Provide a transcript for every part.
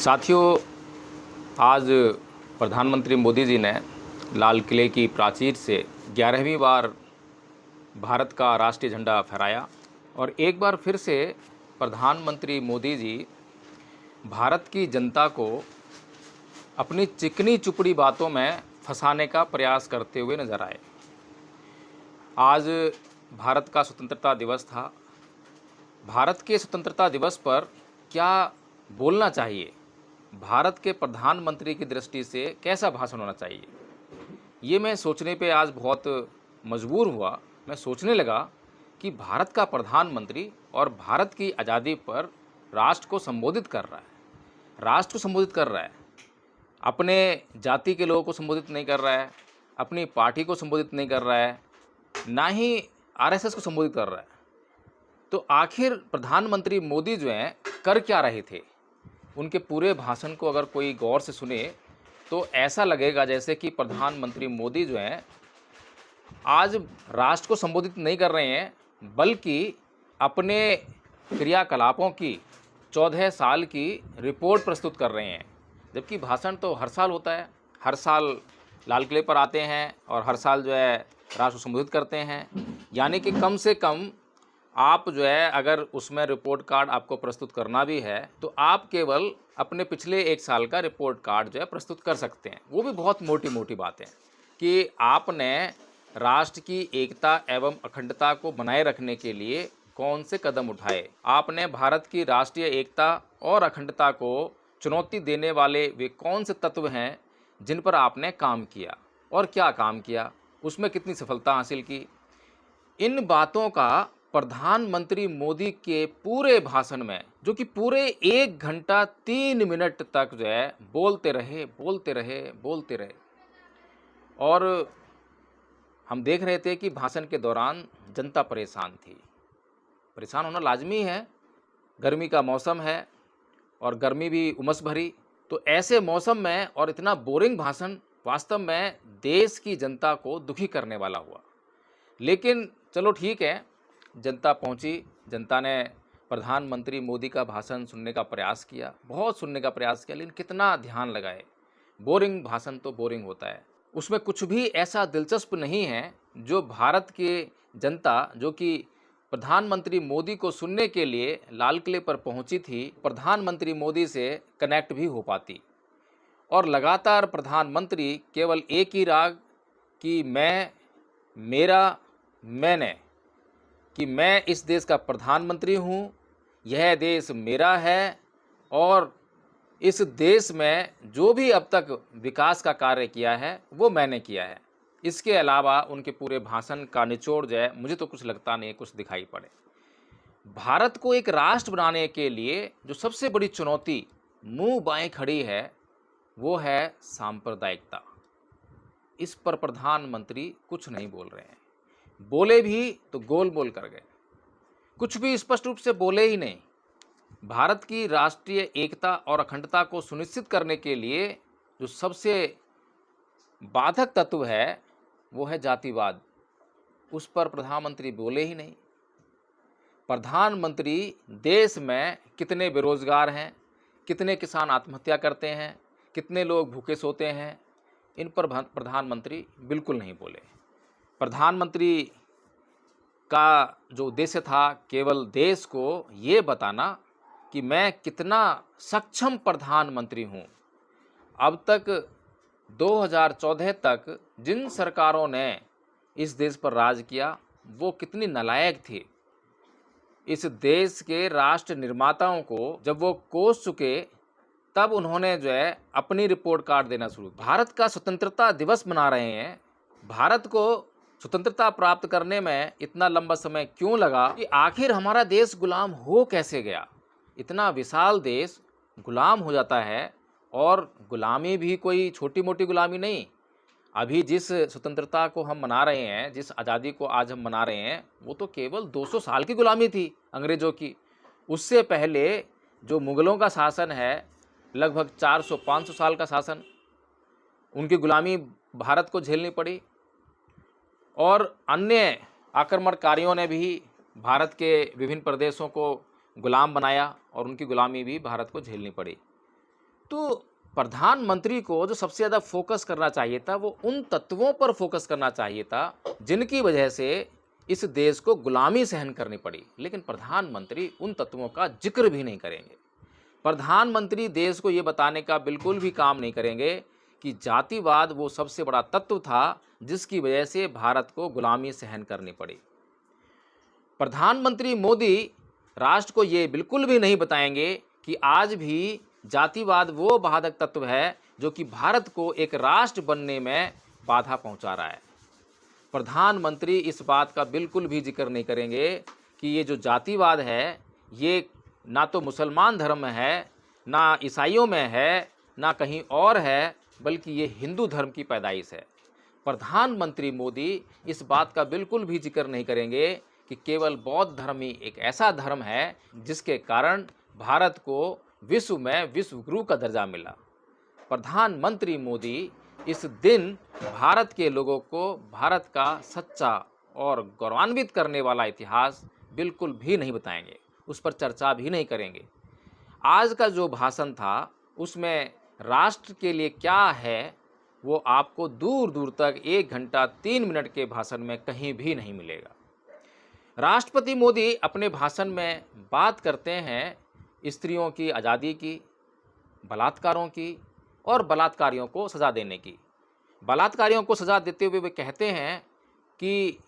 साथियों, आज प्रधानमंत्री मोदी जी ने लाल किले की प्राचीर से 11वीं बार भारत का राष्ट्रीय झंडा फहराया और एक बार फिर से प्रधानमंत्री मोदी जी भारत की जनता को अपनी चिकनी चुपड़ी बातों में फंसाने का प्रयास करते हुए नजर आए। आज भारत का स्वतंत्रता दिवस था। भारत के स्वतंत्रता दिवस पर क्या बोलना चाहिए, भारत के प्रधानमंत्री की दृष्टि से कैसा भाषण होना चाहिए, ये मैं सोचने पे आज बहुत मजबूर हुआ। मैं सोचने लगा कि भारत का प्रधानमंत्री और भारत की आज़ादी पर राष्ट्र को संबोधित कर रहा है, राष्ट्र को संबोधित कर रहा है, अपने जाति के लोगों को संबोधित नहीं कर रहा है, अपनी पार्टी को संबोधित नहीं कर रहा है, ना ही आरएसएस को संबोधित कर रहा है। तो आखिर प्रधानमंत्री मोदी जो हैं कर क्या रहे थे? उनके पूरे भाषण को अगर कोई गौर से सुने तो ऐसा लगेगा जैसे कि प्रधानमंत्री मोदी जो हैं आज राष्ट्र को संबोधित नहीं कर रहे हैं, बल्कि अपने क्रियाकलापों की 14 साल की रिपोर्ट प्रस्तुत कर रहे हैं। जबकि भाषण तो हर साल होता है, हर साल लाल किले पर आते हैं और हर साल जो है राष्ट्र को संबोधित करते हैं। यानी कि कम से कम आप जो है अगर उसमें रिपोर्ट कार्ड आपको प्रस्तुत करना भी है तो आप केवल अपने पिछले 1 साल का रिपोर्ट कार्ड जो है प्रस्तुत कर सकते हैं। वो भी बहुत मोटी मोटी बातें कि आपने राष्ट्र की एकता एवं अखंडता को बनाए रखने के लिए कौन से कदम उठाए, आपने भारत की राष्ट्रीय एकता और अखंडता को चुनौती देने वाले वे कौन से तत्व हैं जिन पर आपने काम किया और क्या काम किया, उसमें कितनी सफलता हासिल की। इन बातों का प्रधानमंत्री मोदी के पूरे भाषण में, जो कि पूरे 1 घंटा 3 मिनट तक जो है बोलते रहे और हम देख रहे थे कि भाषण के दौरान जनता परेशान थी। परेशान होना लाजमी है, गर्मी का मौसम है और गर्मी भी उमस भरी। तो ऐसे मौसम में और इतना बोरिंग भाषण वास्तव में देश की जनता को दुखी करने वाला हुआ। लेकिन चलो ठीक है, जनता पहुंची, जनता ने प्रधानमंत्री मोदी का भाषण सुनने का प्रयास किया, बहुत सुनने का प्रयास किया, लेकिन कितना ध्यान लगाए। बोरिंग भाषण तो बोरिंग होता है, उसमें कुछ भी ऐसा दिलचस्प नहीं है जो भारत के जनता जो कि प्रधानमंत्री मोदी को सुनने के लिए लाल किले पर पहुंची थी, प्रधानमंत्री मोदी से कनेक्ट भी हो पाती। और लगातार प्रधानमंत्री केवल एक ही राग कि मैं, मेरा, मैंने, कि मैं इस देश का प्रधानमंत्री हूँ, यह देश मेरा है और इस देश में जो भी अब तक विकास का कार्य किया है वो मैंने किया है। इसके अलावा उनके पूरे भाषण का निचोड़ जो है मुझे तो कुछ लगता नहीं कुछ दिखाई पड़े। भारत को एक राष्ट्र बनाने के लिए जो सबसे बड़ी चुनौती मुंह बाएं खड़ी है वो है सांप्रदायिकता। इस पर प्रधानमंत्री कुछ नहीं बोल रहे हैं, बोले भी तो गोल बोल कर गए, कुछ भी स्पष्ट रूप से बोले ही नहीं। भारत की राष्ट्रीय एकता और अखंडता को सुनिश्चित करने के लिए जो सबसे बाधक तत्व है वो है जातिवाद, उस पर प्रधानमंत्री बोले ही नहीं। प्रधानमंत्री देश में कितने बेरोजगार हैं, कितने किसान आत्महत्या करते हैं, कितने लोग भूखे सोते हैं, इन पर प्रधानमंत्री बिल्कुल नहीं बोले। प्रधानमंत्री का जो उद्देश्य था केवल देश को ये बताना कि मैं कितना सक्षम प्रधानमंत्री हूँ। अब तक 2014 तक जिन सरकारों ने इस देश पर राज किया वो कितनी नालायक थी। इस देश के राष्ट्र निर्माताओं को जब वो कोस चुके तब उन्होंने जो है अपनी रिपोर्ट कार्ड देना शुरू। भारत का स्वतंत्रता दिवस मना रहे हैं, भारत को स्वतंत्रता प्राप्त करने में इतना लंबा समय क्यों लगा, कि आखिर हमारा देश गुलाम हो कैसे गया। इतना विशाल देश गुलाम हो जाता है और गुलामी भी कोई छोटी मोटी गुलामी नहीं। अभी जिस स्वतंत्रता को हम मना रहे हैं, जिस आज़ादी को आज हम मना रहे हैं, वो तो केवल 200 साल की गुलामी थी अंग्रेज़ों की। उससे पहले जो मुग़लों का शासन है, लगभग 400-500 साल का शासन, उनकी गुलामी भारत को झेलनी पड़ी और अन्य आक्रमणकारियों ने भी भारत के विभिन्न प्रदेशों को गुलाम बनाया और उनकी गुलामी भी भारत को झेलनी पड़ी। तो प्रधानमंत्री को जो सबसे ज़्यादा फोकस करना चाहिए था वो उन तत्वों पर फोकस करना चाहिए था जिनकी वजह से इस देश को गुलामी सहन करनी पड़ी, लेकिन प्रधानमंत्री उन तत्वों का जिक्र भी नहीं करेंगे। प्रधानमंत्री देश को ये बताने का बिल्कुल भी काम नहीं करेंगे कि जातिवाद वो सबसे बड़ा तत्व था जिसकी वजह से भारत को गुलामी सहन करनी पड़ी। प्रधानमंत्री मोदी राष्ट्र को ये बिल्कुल भी नहीं बताएंगे कि आज भी जातिवाद वो बाधक तत्व है जो कि भारत को एक राष्ट्र बनने में बाधा पहुंचा रहा है। प्रधानमंत्री इस बात का बिल्कुल भी जिक्र नहीं करेंगे कि ये जो जातिवाद है ये ना तो मुसलमान धर्म में है, ना ईसाइयों में है, ना कहीं और है, बल्कि ये हिंदू धर्म की पैदाइश है। प्रधानमंत्री मोदी इस बात का बिल्कुल भी जिक्र नहीं करेंगे कि केवल बौद्ध धर्म ही एक ऐसा धर्म है जिसके कारण भारत को विश्व में विश्व गुरु का दर्जा मिला। प्रधानमंत्री मोदी इस दिन भारत के लोगों को भारत का सच्चा और गौरवान्वित करने वाला इतिहास बिल्कुल भी नहीं बताएंगे, उस पर चर्चा भी नहीं करेंगे। आज का जो भाषण था उसमें राष्ट्र के लिए क्या है वो आपको दूर दूर तक 1 घंटा 3 मिनट के भाषण में कहीं भी नहीं मिलेगा। राष्ट्रपति मोदी अपने भाषण में बात करते हैं स्त्रियों की आज़ादी की, बलात्कारों की और बलात्कारियों को सज़ा देने की। बलात्कारियों को सज़ा देते हुए वे कहते हैं कि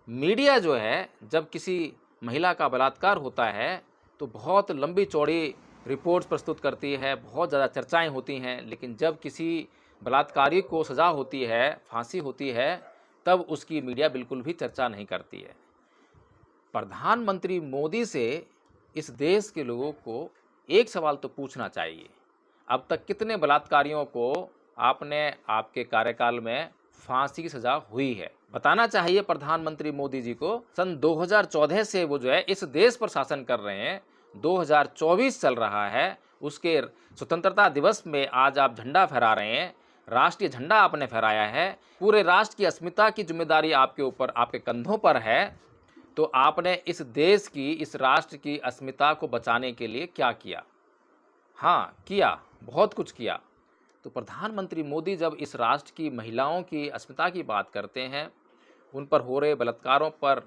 मीडिया जो है जब किसी महिला का बलात्कार होता है तो बहुत लंबी चौड़ी रिपोर्ट्स प्रस्तुत करती है, बहुत ज़्यादा चर्चाएं होती हैं, लेकिन जब किसी बलात्कारी को सज़ा होती है, फांसी होती है, तब उसकी मीडिया बिल्कुल भी चर्चा नहीं करती है। प्रधानमंत्री मोदी से इस देश के लोगों को एक सवाल तो पूछना चाहिए, अब तक कितने बलात्कारियों को आपने आपके कार्यकाल में फांसी की सज़ा हुई है? बताना चाहिए प्रधानमंत्री मोदी जी को। सन 2014 से वो जो है इस देश पर शासन कर रहे हैं, 2024 चल रहा है, उसके स्वतंत्रता दिवस में आज आप झंडा फहरा रहे हैं, राष्ट्रीय झंडा आपने फहराया है, पूरे राष्ट्र की अस्मिता की जिम्मेदारी आपके ऊपर, आपके कंधों पर है, तो आपने इस देश की, इस राष्ट्र की अस्मिता को बचाने के लिए क्या किया? हाँ किया, बहुत कुछ किया। तो प्रधानमंत्री मोदी जब इस राष्ट्र की महिलाओं की अस्मिता की बात करते हैं, उन पर हो रहे बलात्कारों पर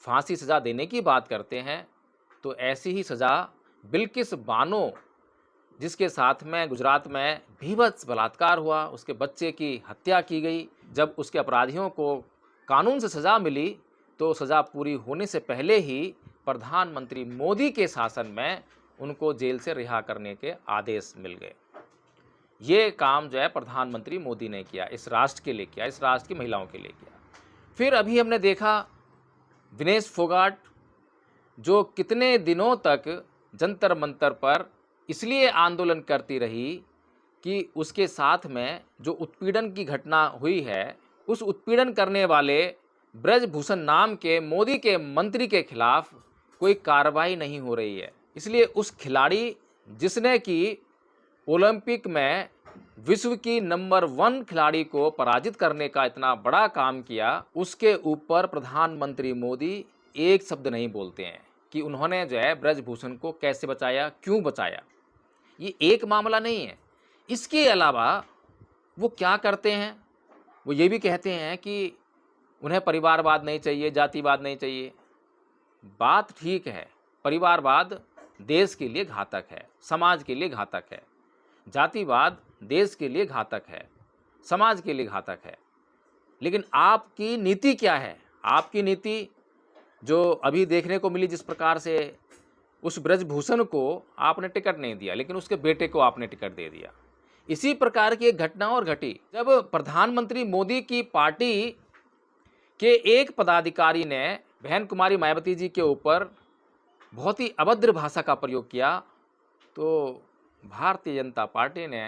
फांसी सज़ा देने की बात करते हैं, तो ऐसी ही सज़ा बिल्किस बानो, जिसके साथ में गुजरात में भीभत्स बलात्कार हुआ, उसके बच्चे की हत्या की गई, जब उसके अपराधियों को कानून से सज़ा मिली तो सज़ा पूरी होने से पहले ही प्रधानमंत्री मोदी के शासन में उनको जेल से रिहा करने के आदेश मिल गए। ये काम जो है प्रधानमंत्री मोदी ने किया, इस राष्ट्र के लिए किया, इस राष्ट्र की महिलाओं के लिए किया। फिर अभी हमने देखा विनेश फोगाट जो कितने दिनों तक जंतर मंतर पर इसलिए आंदोलन करती रही कि उसके साथ में जो उत्पीड़न की घटना हुई है, उस उत्पीड़न करने वाले ब्रजभूषण नाम के मोदी के मंत्री के खिलाफ कोई कार्रवाई नहीं हो रही है। इसलिए उस खिलाड़ी जिसने कि ओलंपिक में विश्व की नंबर 1 खिलाड़ी को पराजित करने का इतना बड़ा काम किया, उसके ऊपर प्रधानमंत्री मोदी एक शब्द नहीं बोलते हैं कि उन्होंने जो है ब्रजभूषण को कैसे बचाया, क्यों बचाया। ये एक मामला नहीं है, इसके अलावा वो क्या करते हैं, वो ये भी कहते हैं कि उन्हें परिवारवाद नहीं चाहिए, जातिवाद नहीं चाहिए। बात ठीक है, परिवारवाद देश के लिए घातक है, समाज के लिए घातक है, जातिवाद देश के लिए घातक है, समाज के लिए घातक है, लेकिन आपकी नीति क्या है? आपकी नीति जो अभी देखने को मिली, जिस प्रकार से उस ब्रजभूषण को आपने टिकट नहीं दिया लेकिन उसके बेटे को आपने टिकट दे दिया। इसी प्रकार की एक घटना और घटी जब प्रधानमंत्री मोदी की पार्टी के एक पदाधिकारी ने बहन कुमारी मायावती जी के ऊपर बहुत ही अभद्र भाषा का प्रयोग किया, तो भारतीय जनता पार्टी ने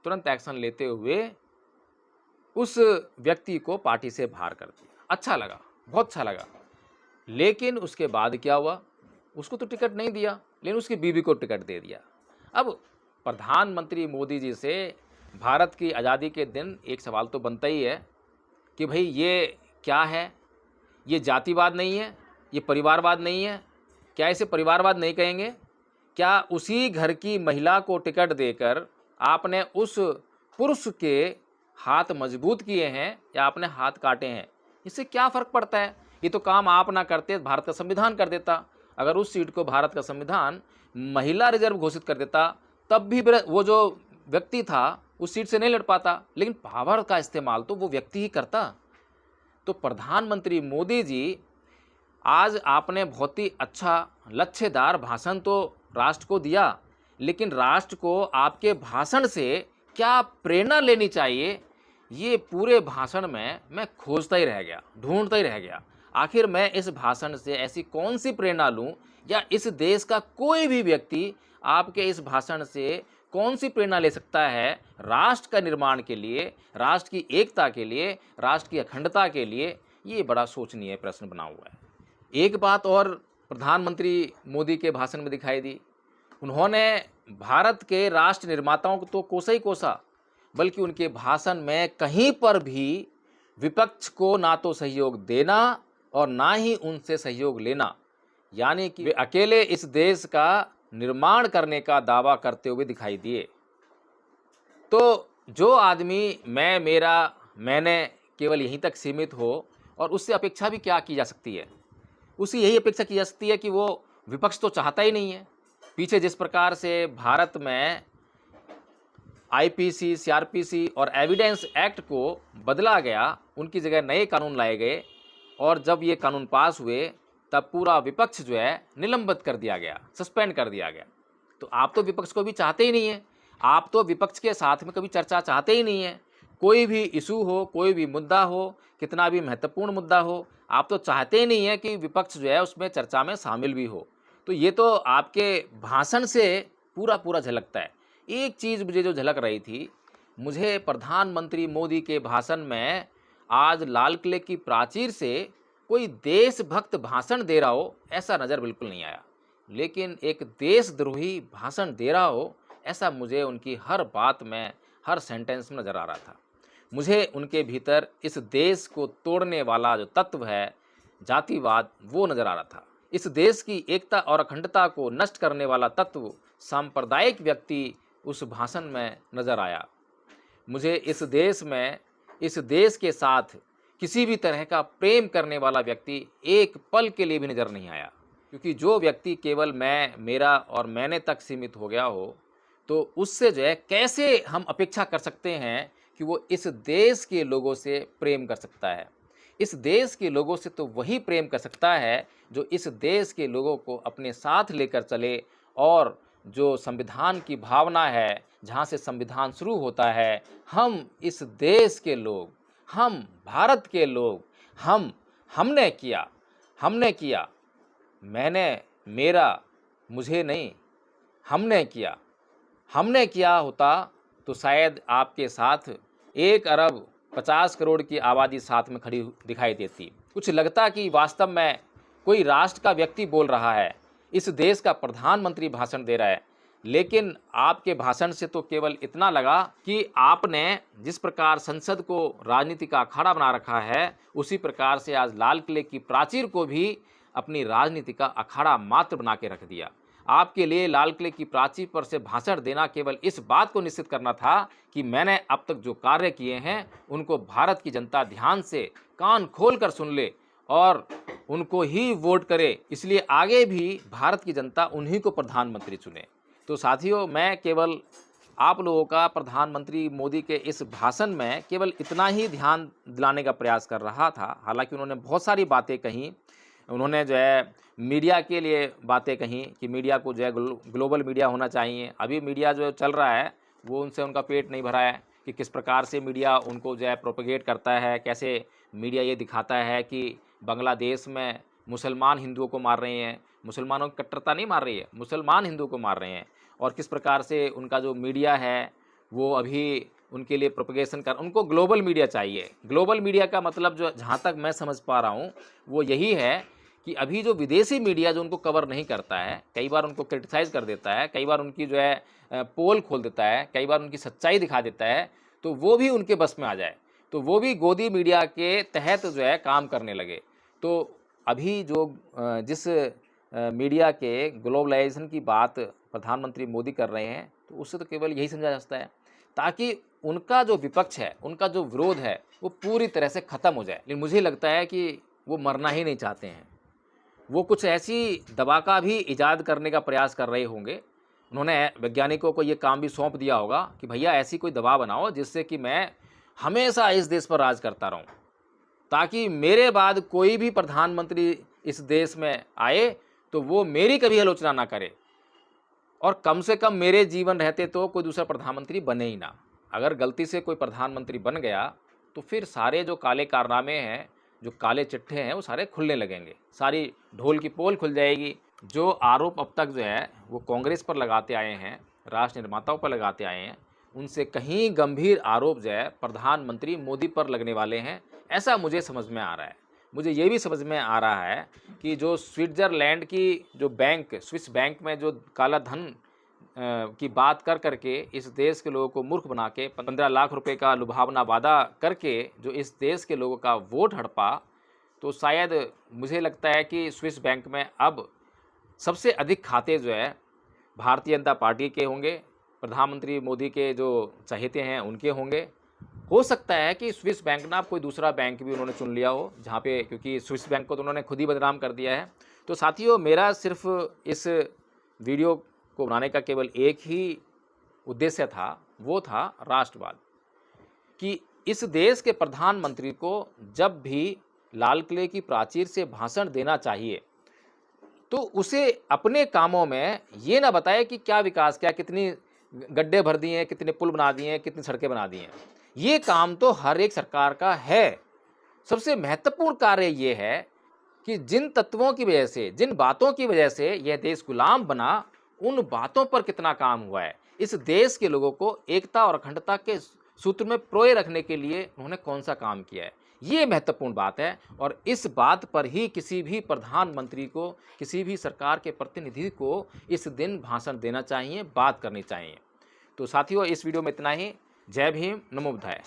तुरंत एक्शन लेते हुए उस व्यक्ति को पार्टी से बाहर कर दिया। अच्छा लगा, बहुत अच्छा लगा। लेकिन उसके बाद क्या हुआ? उसको तो टिकट नहीं दिया, लेकिन उसकी बीवी को टिकट दे दिया। अब प्रधानमंत्री मोदी जी से भारत की आज़ादी के दिन एक सवाल तो बनता ही है कि भाई ये क्या है? ये जातिवाद नहीं है, ये परिवारवाद नहीं है, क्या इसे परिवारवाद नहीं कहेंगे? क्या उसी घर की महिला को टिकट देकर आपने उस पुरुष के हाथ मजबूत किए हैं या आपने हाथ काटे हैं, इससे क्या फ़र्क पड़ता है? ये तो काम आप ना करते, भारत का संविधान कर देता। अगर उस सीट को भारत का संविधान महिला रिजर्व घोषित कर देता, तब भी वो जो व्यक्ति था उस सीट से नहीं लड़ पाता, लेकिन पावर का इस्तेमाल तो वो व्यक्ति ही करता। तो प्रधानमंत्री मोदी जी, आज आपने बहुत ही अच्छा लक्ष्यदार भाषण तो राष्ट्र को दिया, लेकिन राष्ट्र को आपके भाषण से क्या प्रेरणा लेनी चाहिए, ये पूरे भाषण में मैं खोजता ही रह गया, ढूंढता ही रह गया। आखिर मैं इस भाषण से ऐसी कौन सी प्रेरणा लूं, या इस देश का कोई भी व्यक्ति आपके इस भाषण से कौन सी प्रेरणा ले सकता है राष्ट्र का निर्माण के लिए, राष्ट्र की एकता के लिए, राष्ट्र की अखंडता के लिए? ये बड़ा सोचनीय प्रश्न बना हुआ है। एक बात और प्रधानमंत्री मोदी के भाषण में दिखाई दी, उन्होंने भारत के राष्ट्र निर्माताओं को तो कोसा ही कोसा, बल्कि उनके भाषण में कहीं पर भी विपक्ष को ना तो सहयोग देना और ना ही उनसे सहयोग लेना, यानी कि वे अकेले इस देश का निर्माण करने का दावा करते हुए दिखाई दिए। तो जो आदमी मैं, मेरा, मैंने केवल यहीं तक सीमित हो, और उससे अपेक्षा भी क्या की जा सकती है? उसी यही अपेक्षा की जा सकती है कि वो विपक्ष तो चाहता ही नहीं है। पीछे जिस प्रकार से भारत में आईपीसी, सीआरपीसी और एविडेंस एक्ट को बदला गया, उनकी जगह नए कानून लाए गए, और जब ये कानून पास हुए तब पूरा विपक्ष जो है निलंबित कर दिया गया, सस्पेंड कर दिया गया। तो आप तो विपक्ष को भी चाहते ही नहीं है, आप तो विपक्ष के साथ में कभी चर्चा चाहते ही नहीं है। कोई भी इशू हो, कोई भी मुद्दा हो, कितना भी महत्वपूर्ण मुद्दा हो, आप तो चाहते ही नहीं है कि विपक्ष जो है उसमें चर्चा में शामिल भी हो। तो ये तो आपके भाषण से पूरा पूरा झलकता है। एक चीज़ मुझे जो झलक रही थी, मुझे प्रधानमंत्री मोदी के भाषण में आज लाल किले की प्राचीर से कोई देशभक्त भाषण दे रहा हो ऐसा नज़र बिल्कुल नहीं आया, लेकिन एक देशद्रोही भाषण दे रहा हो ऐसा मुझे उनकी हर बात में, हर सेंटेंस में नज़र आ रहा था। मुझे उनके भीतर इस देश को तोड़ने वाला जो तत्व है, जातिवाद, वो नज़र आ रहा था। इस देश की एकता और अखंडता को नष्ट करने वाला तत्व, सांप्रदायिक व्यक्ति उस भाषण में नज़र आया। मुझे इस देश में, इस देश के साथ किसी भी तरह का प्रेम करने वाला व्यक्ति एक पल के लिए भी नज़र नहीं आया, क्योंकि जो व्यक्ति केवल मैं, मेरा और मैंने तक सीमित हो गया हो, तो उससे जो है कैसे हम अपेक्षा कर सकते हैं कि वो इस देश के लोगों से प्रेम कर सकता है। इस देश के लोगों से तो वही प्रेम कर सकता है जो इस देश के लोगों को अपने साथ लेकर चले, और जो संविधान की भावना है, जहाँ से संविधान शुरू होता है, हम इस देश के लोग, हम भारत के लोग, हमने किया, मैंने, मेरा, मुझे नहीं, हमने किया होता तो शायद आपके साथ 1 अरब 50 करोड़ की आबादी साथ में खड़ी दिखाई देती। कुछ लगता कि वास्तव में कोई राष्ट्र का व्यक्ति बोल रहा है, इस देश का प्रधानमंत्री भाषण दे रहा है। लेकिन आपके भाषण से तो केवल इतना लगा कि आपने जिस प्रकार संसद को राजनीति का अखाड़ा बना रखा है, उसी प्रकार से आज लाल किले की प्राचीर को भी अपनी राजनीति का अखाड़ा मात्र बना के रख दिया। आपके लिए लाल किले की प्राचीर पर से भाषण देना केवल इस बात को निश्चित करना था कि मैंने अब तक जो कार्य किए हैं उनको भारत की जनता ध्यान से कान खोलकर सुन ले और उनको ही वोट करे, इसलिए आगे भी भारत की जनता उन्हीं को प्रधानमंत्री चुने। तो साथियों, मैं केवल आप लोगों का प्रधानमंत्री मोदी के इस भाषण में केवल इतना ही ध्यान दिलाने का प्रयास कर रहा था। हालांकि उन्होंने बहुत सारी बातें कहीं, उन्होंने जो है मीडिया के लिए बातें कहीं कि मीडिया को जो है ग्लोबल मीडिया होना चाहिए। अभी मीडिया जो चल रहा है वो उनसे उनका पेट नहीं भरा है कि किस प्रकार से मीडिया उनको जो है प्रोपेगेट करता है, कैसे मीडिया ये दिखाता है कि बांग्लादेश में मुसलमान हिंदुओं को मार रहे हैं। मुसलमानों की कट्टरता नहीं मार रही है, मुसलमान हिंदुओं को मार रहे हैं। और किस प्रकार से उनका जो मीडिया है वो अभी उनके लिए प्रोपेगेशन कर, उनको ग्लोबल मीडिया चाहिए। ग्लोबल मीडिया का मतलब जो जहाँ तक मैं समझ पा रहा हूँ वो यही है कि अभी जो विदेशी मीडिया जो उनको कवर नहीं करता है, कई बार उनको क्रिटिसाइज़ कर देता है, कई बार उनकी जो है पोल खोल देता है, कई बार उनकी सच्चाई दिखा देता है, तो वो भी उनके बस में आ जाए, तो वो भी गोदी मीडिया के तहत जो है काम करने लगे। तो अभी जो जिस मीडिया के ग्लोबलाइजेशन की बात प्रधानमंत्री मोदी कर रहे हैं, तो उससे तो केवल यही समझा जा सकता है ताकि उनका जो विपक्ष है, उनका जो विरोध है, वो पूरी तरह से ख़त्म हो जाए। लेकिन मुझे लगता है कि वो मरना ही नहीं चाहते हैं। वो कुछ ऐसी दवा का भी इजाद करने का प्रयास कर रहे होंगे। उन्होंने वैज्ञानिकों को ये काम भी सौंप दिया होगा कि भैया ऐसी कोई दवा बनाओ जिससे कि मैं हमेशा इस देश पर राज करता रहूं, ताकि मेरे बाद कोई भी प्रधानमंत्री इस देश में आए तो वो मेरी कभी आलोचना ना करे, और कम से कम मेरे जीवन रहते तो कोई दूसरा प्रधानमंत्री बने ही ना। अगर गलती से कोई प्रधानमंत्री बन गया तो फिर सारे जो काले कारनामे हैं, जो काले चिट्ठे हैं, वो सारे खुलने लगेंगे, सारी ढोल की पोल खुल जाएगी। जो आरोप अब तक जो है वो कांग्रेस पर लगाते आए हैं, राष्ट्र निर्माताओं पर लगाते आए हैं, उनसे कहीं गंभीर आरोप जो है प्रधानमंत्री मोदी पर लगने वाले हैं, ऐसा मुझे समझ में आ रहा है। मुझे ये भी समझ में आ रहा है कि जो स्विट्ज़रलैंड की जो बैंक, स्विस बैंक में जो काला धन की बात कर करके इस देश के लोगों को मूर्ख बना के 15 लाख रुपए का लुभावना वादा करके जो इस देश के लोगों का वोट हड़पा, तो शायद मुझे लगता है कि स्विस बैंक में अब सबसे अधिक खाते जो है भारतीय जनता पार्टी के होंगे, प्रधानमंत्री मोदी के जो चहेते हैं उनके होंगे। हो सकता है कि स्विस बैंक ना कोई दूसरा बैंक भी उन्होंने चुन लिया हो जहाँ पे, क्योंकि स्विस बैंक को तो उन्होंने खुद ही बदनाम कर दिया है। तो साथियों, मेरा सिर्फ इस वीडियो को बनाने का केवल एक ही उद्देश्य था, वो था राष्ट्रवाद, कि इस देश के प्रधानमंत्री को जब भी लाल किले की प्राचीर से भाषण देना चाहिए तो उसे अपने कामों में ये ना बताए कि क्या विकास किया, कितनी गड्ढे भर दिए हैं, कितने पुल बना दिए हैं, कितनी सड़कें बना दी हैं। ये काम तो हर एक सरकार का है। सबसे महत्वपूर्ण कार्य ये है कि जिन तत्वों की वजह से, जिन बातों की वजह से यह देश गुलाम बना, उन बातों पर कितना काम हुआ है। इस देश के लोगों को एकता और अखंडता के सूत्र में प्रोए रखने के लिए उन्होंने कौन सा काम किया है, ये महत्वपूर्ण बात है। और इस बात पर ही किसी भी प्रधानमंत्री को, किसी भी सरकार के प्रतिनिधि को इस दिन भाषण देना चाहिए, बात करनी चाहिए। तो साथियों, इस वीडियो में इतना ही। जय भीम, नमो बुद्धाय।